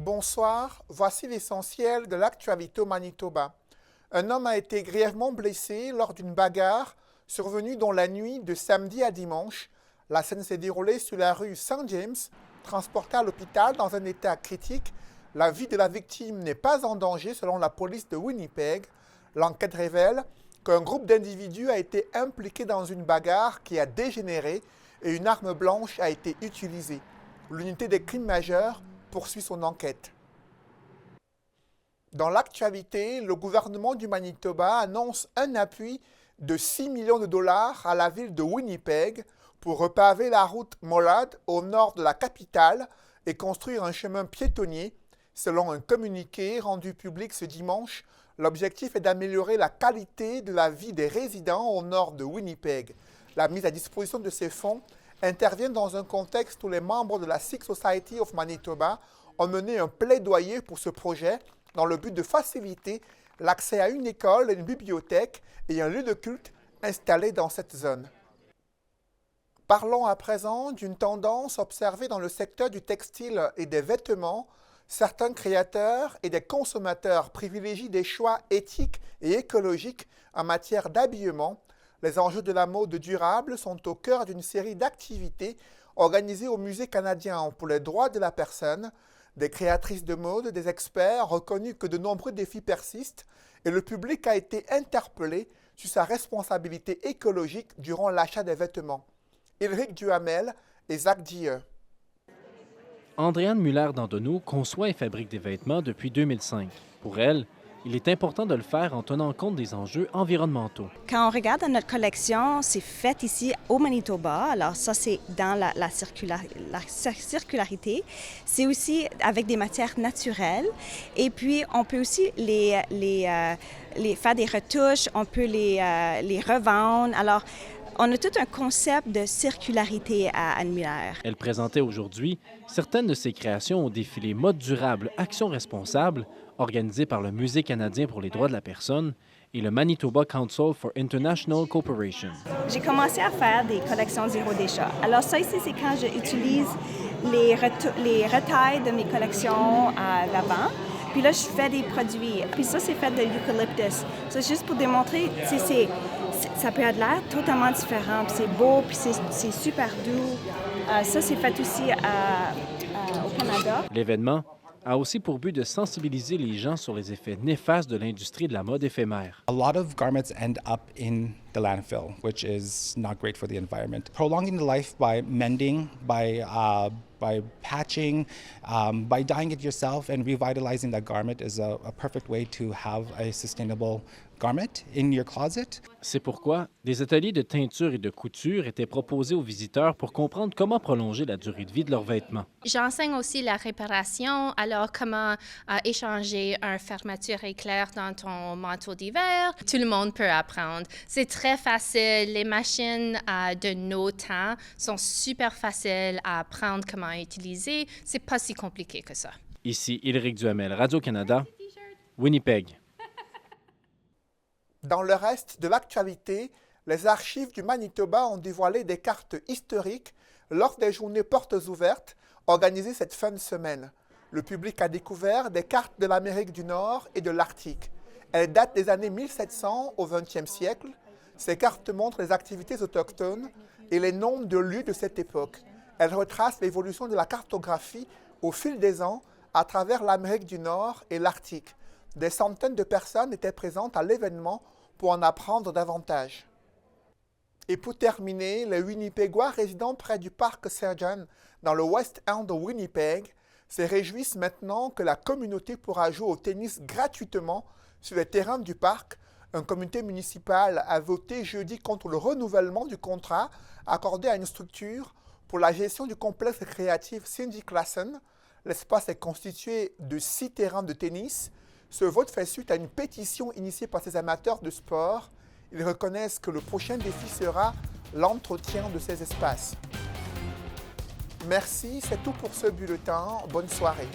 Bonsoir, voici l'essentiel de l'actualité au Manitoba. Un homme a été grièvement blessé lors d'une bagarre survenue dans la nuit de samedi à dimanche. La scène s'est déroulée sur la rue St. James. Transporté à l'hôpital dans un état critique, la vie de la victime n'est pas en danger selon la police de Winnipeg. L'enquête révèle qu'un groupe d'individus a été impliqué dans une bagarre qui a dégénéré et une arme blanche a été utilisée. L'unité des crimes majeurs poursuit son enquête. Dans l'actualité, le gouvernement du Manitoba annonce un appui de 6 millions de dollars à la ville de Winnipeg pour repaver la route Mollard au nord de la capitale et construire un chemin piétonnier. Selon un communiqué rendu public ce dimanche, l'objectif est d'améliorer la qualité de la vie des résidents au nord de Winnipeg. La mise à disposition de ces fonds intervient dans un contexte où les membres de la Sikh Society of Manitoba ont mené un plaidoyer pour ce projet dans le but de faciliter l'accès à une école, une bibliothèque et un lieu de culte installés dans cette zone. Parlons à présent d'une tendance observée dans le secteur du textile et des vêtements. Certains créateurs et des consommateurs privilégient des choix éthiques et écologiques en matière d'habillement. Les enjeux de la mode durable sont au cœur d'une série d'activités organisées au Musée canadien pour les droits de la personne. Des créatrices de mode, des experts ont reconnu que de nombreux défis persistent et le public a été interpellé sur sa responsabilité écologique durant l'achat des vêtements. Éric Duhamel et Zach Dieu. Andréane Muller-Dandonneau conçoit et fabrique des vêtements depuis 2005. Pour elle, il est important de le faire en tenant compte des enjeux environnementaux. Quand on regarde notre collection, c'est fait ici au Manitoba. Alors ça, c'est dans la circularité. C'est aussi avec des matières naturelles. Et puis, on peut aussi les faire des retouches, on peut les revendre. Alors, on a tout un concept de circularité à Anne Muller. Elle présentait aujourd'hui certaines de ses créations au défilé Mode durable, Action responsable, organisé par le Musée canadien pour les droits de la personne et le Manitoba Council for International Cooperation. J'ai commencé à faire des collections zéro déchet. Alors ça ici, c'est quand j'utilise les retailles de mes collections à l'avant. Puis là, je fais des produits. Puis ça, c'est fait de l'eucalyptus. C'est juste pour démontrer, ça peut avoir l'air totalement différent. Puis c'est beau, puis c'est super doux. Ça, c'est fait aussi au Canada. L'événement a aussi pour but de sensibiliser les gens sur les effets néfastes de l'industrie de la mode éphémère. A lot of garments end up in the landfill, which is not great for the environment. Prolonging the life by mending, by patching, by dyeing it yourself and revitalizing that garment is a perfect way to have a sustainable garment in your closet. C'est pourquoi des ateliers de teinture et de couture étaient proposés aux visiteurs pour comprendre comment prolonger la durée de vie de leurs vêtements. J'enseigne aussi la réparation, alors comment échanger une fermeture éclair dans ton manteau d'hiver. Tout le monde peut apprendre. C'est très facile. Les machines de nos temps sont super faciles à apprendre comment utiliser. C'est pas si compliqué que ça. Ici Éric Duhamel, Radio-Canada, Winnipeg. Dans le reste de l'actualité, les archives du Manitoba ont dévoilé des cartes historiques lors des journées portes ouvertes organisées cette fin de semaine. Le public a découvert des cartes de l'Amérique du Nord et de l'Arctique. Elles datent des années 1700 au XXe siècle. Ces cartes montrent les activités autochtones et les noms de lieux de cette époque. Elles retracent l'évolution de la cartographie au fil des ans à travers l'Amérique du Nord et l'Arctique. Des centaines de personnes étaient présentes à l'événement pour en apprendre davantage. Et pour terminer, les Winnipegois résidant près du parc St. John dans le West End de Winnipeg se réjouissent maintenant que la communauté pourra jouer au tennis gratuitement sur les terrains du parc. Un comité municipal a voté jeudi contre le renouvellement du contrat accordé à une structure pour la gestion du complexe créatif Cindy Classen. L'espace est constitué de 6 terrains de tennis. Ce vote fait suite à une pétition initiée par ces amateurs de sport. Ils reconnaissent que le prochain défi sera l'entretien de ces espaces. Merci, c'est tout pour ce bulletin. Bonne soirée.